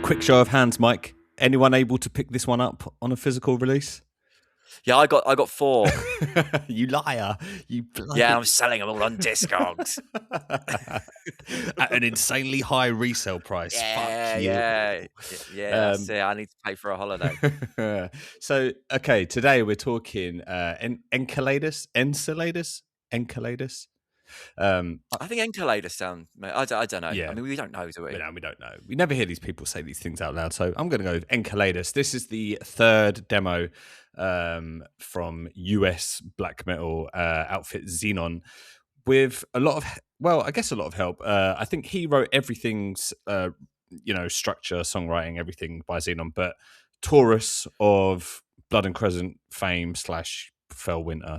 Quick show of hands, Mike. Anyone able to pick this one up on a physical release? Yeah, I got 4. You liar! You Yeah, bloody I'm selling them all on Discogs. at an insanely high resale price. Fuck Yeah, you! yeah, yeah. That's it. I need to pay for a holiday. So, okay, today we're talking Enceladus. I think Enceladus sound. I don't know. I Yeah, mean, we don't know, do we? we don't know. We never hear these people say these things out loud. So I'm going to go with Enceladus. This is the third demo from US black metal outfit Xenon, with a lot of, well, I guess a lot of help. I think he wrote everything's, structure, songwriting, everything by Xenon, but Taurus of Blood and Crescent fame / Fell Winter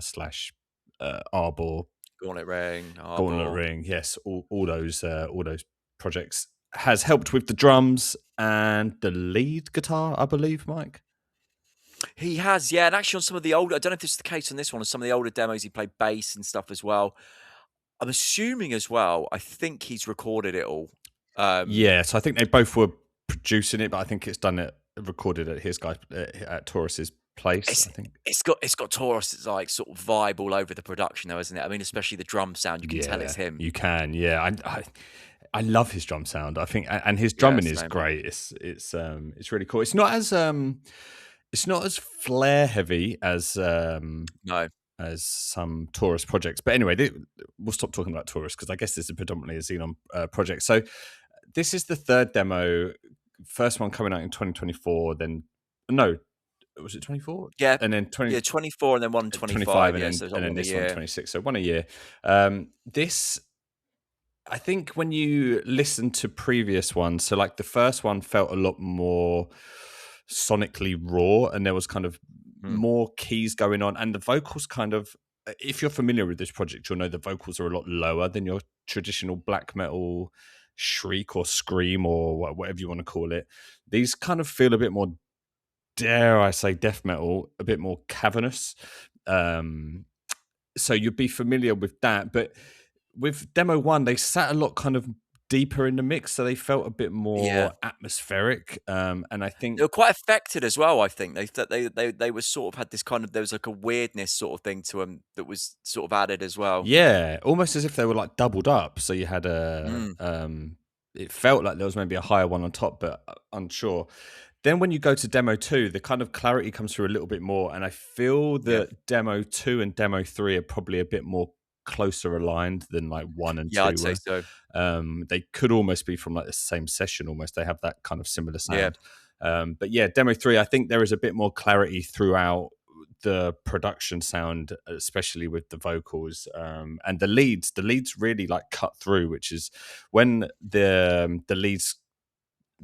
/ Arbor, Gauntlet Ring, Gauntlet Arbor. Ring, yes, all those projects, has helped with the drums and the lead guitar, I believe, Mike. He has, yeah, and actually on some of the older, I don't know if this is the case on this one, on some of the older demos, he played bass and stuff as well. I'm assuming as well. I think he's recorded it all. Yeah, so I think they both were producing it, but I think it's recorded at his guy at Taurus's place. I think It's got Taurus' like sort of vibe all over the production, though, isn't it? I mean, especially the drum sound, you can tell it's him. you can. Yeah, I love his drum sound. I think, and his Yeah, drumming is same. great. It's really cool. It's not as flare heavy as No. some Taurus projects. But anyway, we'll stop talking about Taurus because I guess this is predominantly a Xenon project. So this is the third demo, first one coming out in 2024. Then no, was it 24? Yeah, And then 24 and then one 25. Yeah, so it's and like then one a this one year. 26. So one a year. This, I think, when you listen to previous ones, so like the first one felt a lot more sonically raw, and there was kind of Mm. more keys going on, and the vocals kind of, if you're familiar with this project, you'll know the vocals are a lot lower than your traditional black metal shriek or scream or whatever you want to call it. These kind of feel a bit more, dare I say, death metal, a bit more cavernous. So you'd be familiar with that, but with demo one, they sat a lot kind of deeper in the mix, so they felt a bit Yeah. more atmospheric. And I They think, were quite affected as well, I think. They were sort of had this kind of, there was like a weirdness sort of thing to them that was sort of added as well. yeah, almost as if they were like doubled up. So you had Mm. it felt like there was maybe a higher one on top, but unsure. Then when you go to demo 2, the kind of clarity comes through a little bit more, and I feel Yeah. that demo 2 and demo 3 are probably a bit more closer aligned than like 1 and Yeah, 2 I'd say were. so. They could almost be from like the same session. Almost, they have that kind of similar Yeah. sound. But yeah, demo 3, I think there is a bit more clarity throughout the production sound, especially with the vocals, and the leads. The leads really like cut through, which is when the leads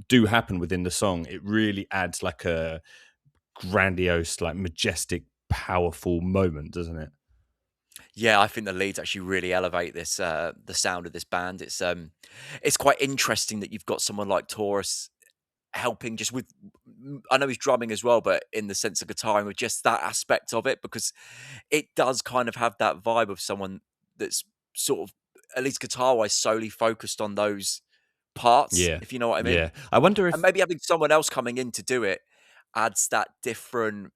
do happen within the song. It really adds like a grandiose, like majestic, powerful moment, doesn't it? Yeah, I think the leads actually really elevate this the sound of this band. It's quite interesting that you've got someone like Taurus helping just with, I know he's drumming as well, but in the sense of guitar and with just that aspect of it, because it does kind of have that vibe of someone that's sort of, at least guitar wise, solely focused on those parts, Yeah, if you know what I mean. yeah. I wonder And if, maybe having someone else coming in to do it adds that different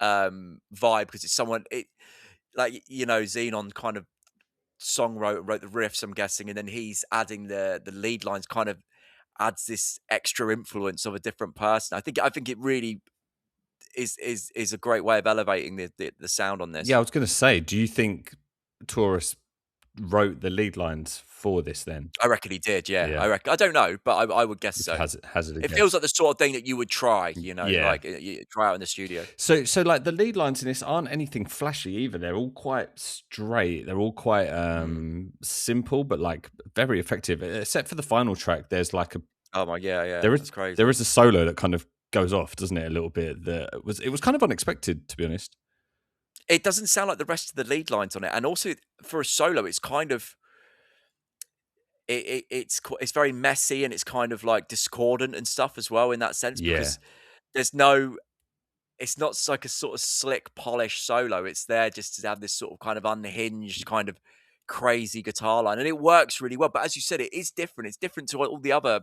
vibe, because it's someone, it like, Xenon kind of wrote the riffs, I'm guessing, and then he's adding the lead lines, kind of adds this extra influence of a different person. I think it really is a great way of elevating the sound on yeah, this. I was going to say, do you think Taurus wrote the lead lines for this then? I reckon he did, yeah. Yeah, I don't know, but I would guess if so. hazard a It feels guess. like the sort of thing that you would try, Yeah. like you try out in the studio. So like the lead lines in this aren't anything flashy either. They're all quite straight. They're all quite Mm. simple, but like very effective. Except for the final track, there's like Oh my, yeah, there is that's crazy. there is a solo that kind of goes off, doesn't it? A little bit. That it was kind of unexpected, to be honest. It doesn't sound like the rest of the lead lines on it, and also for a solo, it's kind of it's very messy, and it's kind of like discordant and stuff as well in that sense, Yeah, because there's no, it's not like a sort of slick, polished solo. It's there just to have this sort of kind of unhinged, kind of crazy guitar line, and it works really well. But as you said, it is different. It's different to all the other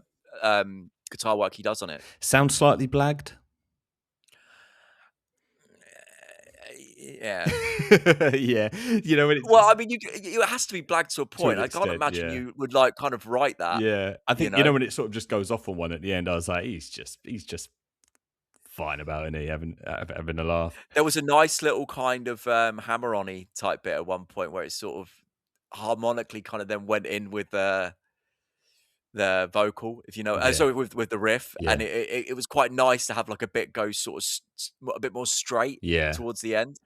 guitar work he does on it. Sound slightly blagged. Yeah. Yeah, you know when it's Well, I mean, it has to be black to a to point. an I can't extent, imagine yeah. you would, like, kind of write that, Yeah, I you think you know know? when it sort of just goes off on one at the end. I was like, he's just fine about it, having a laugh. There was a nice little kind of, hammer-on-y type bit at one point where it sort of harmonically kind of then went in with the vocal, if you know Yeah, sorry, with the riff, yeah, and it was quite nice to have, like, a bit go sort of a bit more straight yeah. towards the end.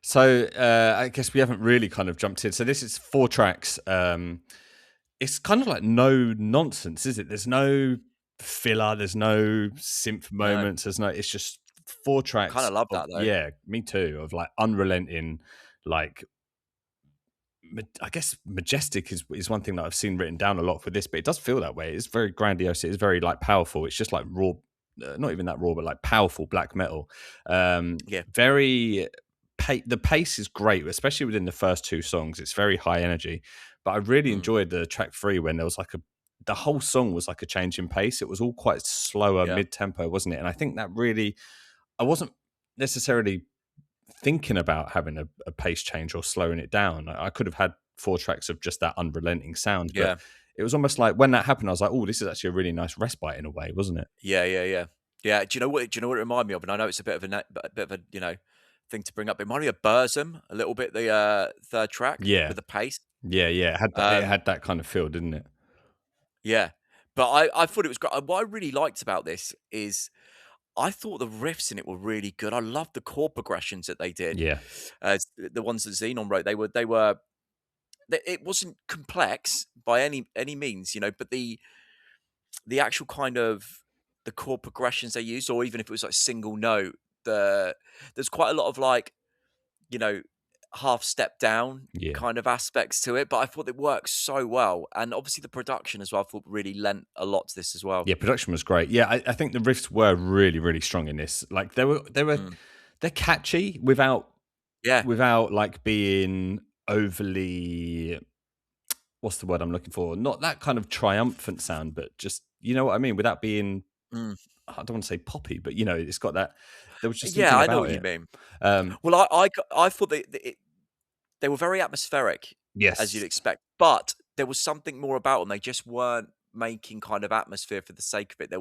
So I guess we haven't really kind of jumped in. So this is 4 tracks. It's kind of like no nonsense, is it? There's no filler. There's no synth No, moments. There's no. It's just 4 tracks kinda love of that, though. yeah, me too. Of like unrelenting, like I guess majestic is one thing that I've seen written down a lot for this, but it does feel that way. It's very grandiose. It's very like powerful. It's just like raw, not even that raw, but like powerful black metal. Yeah. Very the pace is great, especially within the first 2 songs. It's very high energy, but I really Mm, enjoyed the track 3 when there was like the whole song was like a change in pace. It was all quite slower, yeah. mid tempo, wasn't it? And I think that really, I wasn't necessarily thinking about having a pace change or slowing it down. I could have had 4 tracks of just that unrelenting sound, but Yeah. it was almost like when that happened, I was like, "Oh, this is actually a really nice respite in a way, wasn't it?" Yeah, yeah, yeah. Yeah, do you know what it reminded me of? And I know it's a bit of a bit of a, thing to bring up. It reminded me of Burzum a little bit, the, 3rd track Yeah, with the pace. yeah, yeah. It Um, had that kind of feel, didn't it? yeah. But I thought it was great. What I really liked about this is I thought the riffs in it were really good. I loved the chord progressions that they did. Yeah, The ones that Xenon wrote, it wasn't complex by any means, but the actual kind of the chord progressions they used, or even if it was like single note, there's quite a lot of like, you know, half step down yeah, kind of aspects to it. But I thought it worked so well. And obviously the production as well, I thought really lent a lot to this as well. yeah. Production was great. Yeah, I think the riffs were really, really strong in this. Like Mm. they're catchy Yeah. without like being overly, what's the word I'm looking for? Not that kind of triumphant sound, but just you know what I mean, without being, Mm. I don't want to say poppy, but it's got that. There was just Yeah, something I know about what you it. mean. Um, Well, I thought they were very atmospheric, as you'd yes, expect, but there was something more about them. They just weren't making kind of atmosphere for the sake of it. There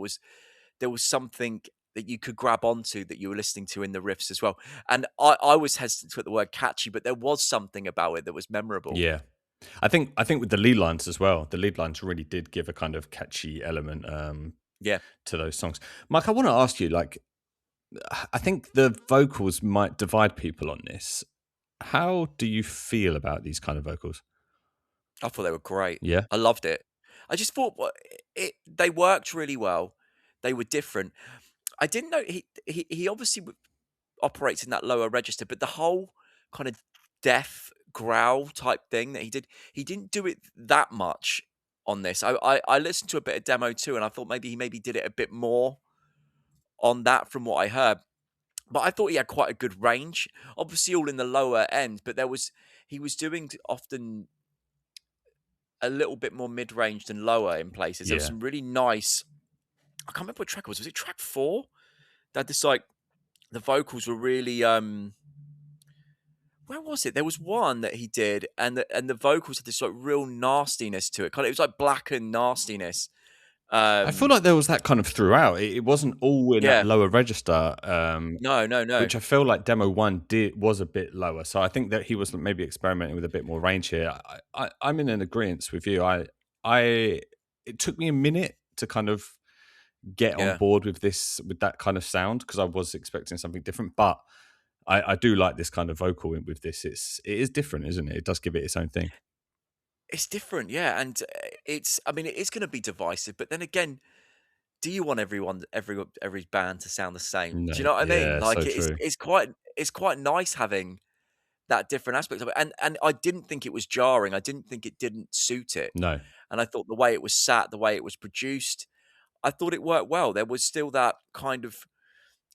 was something that you could grab onto that you were listening to in the riffs as well. And I was hesitant to put the word catchy, but there was something about it that was memorable. yeah. I think with the lead lines as well, the lead lines really did give a kind of catchy element Yeah. to those songs. Mike, I want to ask you, like, I think the vocals might divide people on this. How do you feel about these kind of vocals? I thought they were great. Yeah, I loved it. I just thought they worked really well. They were different. I didn't know he obviously operates in that lower register, but the whole kind of death growl type thing that he didn't do it that much on this. I listened to a bit of demo too, and I thought maybe he maybe did it a bit more on that from what I heard. But I thought he had quite a good range. Obviously, all in the lower end, but he was doing often a little bit more mid range than lower in places. There was yeah. some really nice. I can't remember what track it was. Was it track 4? That this like the vocals were really where was it? There was one that he did, and the vocals had this like real nastiness to it. Kind of, it was like black and nastiness. I feel like there was that kind of throughout. It wasn't all in that Yeah, lower register, no, no, no. which I feel like demo one was a bit lower. So I think that he was maybe experimenting with a bit more range here. I'm in an agreement with you. I it took me a minute to kind of get on Yeah, board with with that kind of sound because I was expecting something different. But I do like this kind of vocal with this. It is different, isn't it? It does give it its own thing. it's different. Yeah, and it's. I mean, it is going to be divisive, but then again, do you want every band to sound the same? No, Do you know what I mean? yeah, Like so true. it's quite nice having that different aspect of it. And I didn't think it was jarring. I didn't think it didn't suit it. No, And I thought the way it was sat, the way it was produced, I thought it worked well. There was still that kind of,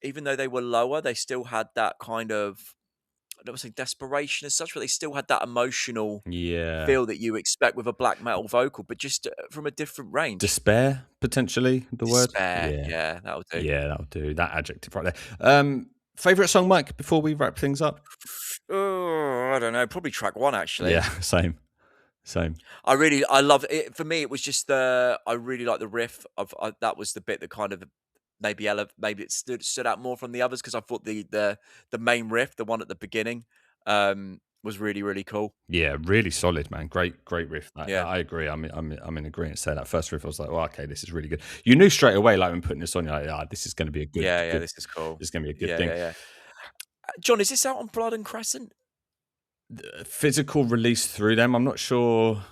even though they were lower, they still had that kind of I don't want to say desperation as such, but they still had that emotional Yeah. feel that you expect with a black metal vocal, but just from a different range. Despair, potentially, the word? Despair, Yeah. yeah, that'll do. Yeah, that'll do. That adjective right there. Favorite song, Mike, before we wrap things up? Oh, I don't know, probably track 1 Yeah, actually. same, same. I love it. For me, it was just I really like the riff of that was the bit that kind of maybe it stood out more from the others because I thought the main riff, the one at the beginning, was really, really cool. Yeah, really solid, man. Great riff. Yeah. I agree. I'm in agreement. Say that first riff, I was like, "Oh, okay, this is really good." You knew straight away, like when putting this on, you're like, "Ah, this is going to be a Yeah, yeah, good. this is cool. This is going to be a good Yeah, thing." yeah, yeah. John, is this out on Blood and Crescent? Physical release through them. I'm not sure.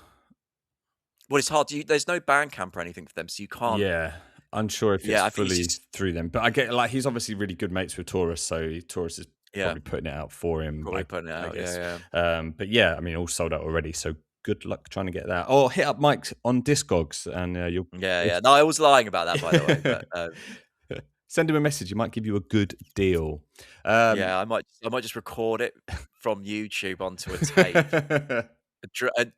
Well, it's hard to there's no Bandcamp or anything for them, so you can't. Yeah, unsure if it's Yeah, I think it's fully just. through them. But I get like he's obviously really good mates with Taurus, so Taurus is Yeah, probably putting it out for him. probably putting it I out. Yeah, guess. yeah. But yeah, I mean, all sold out already. So good luck trying to get that. Or hit up Mike on Discogs, and you'll. Yeah, yeah. No, I was lying about that, by the way, but, Send him a message. He might give you a good deal. Um, yeah, I might just record it from YouTube onto a tape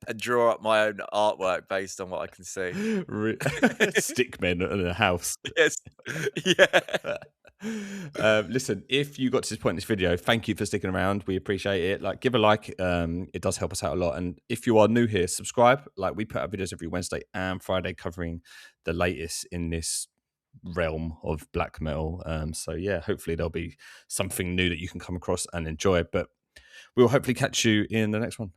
and draw up my own artwork based on what I can see. Stickmen in a house. Yes. Yeah. Listen, if you got to this point in this video, thank you for sticking around. We appreciate it. Like, give a like. It does help us out a lot. And if you are new here, subscribe. Like, we put out videos every Wednesday and Friday covering the latest in this realm of black metal. So yeah, hopefully there'll be something new that you can come across and enjoy. But we'll hopefully catch you in the next one.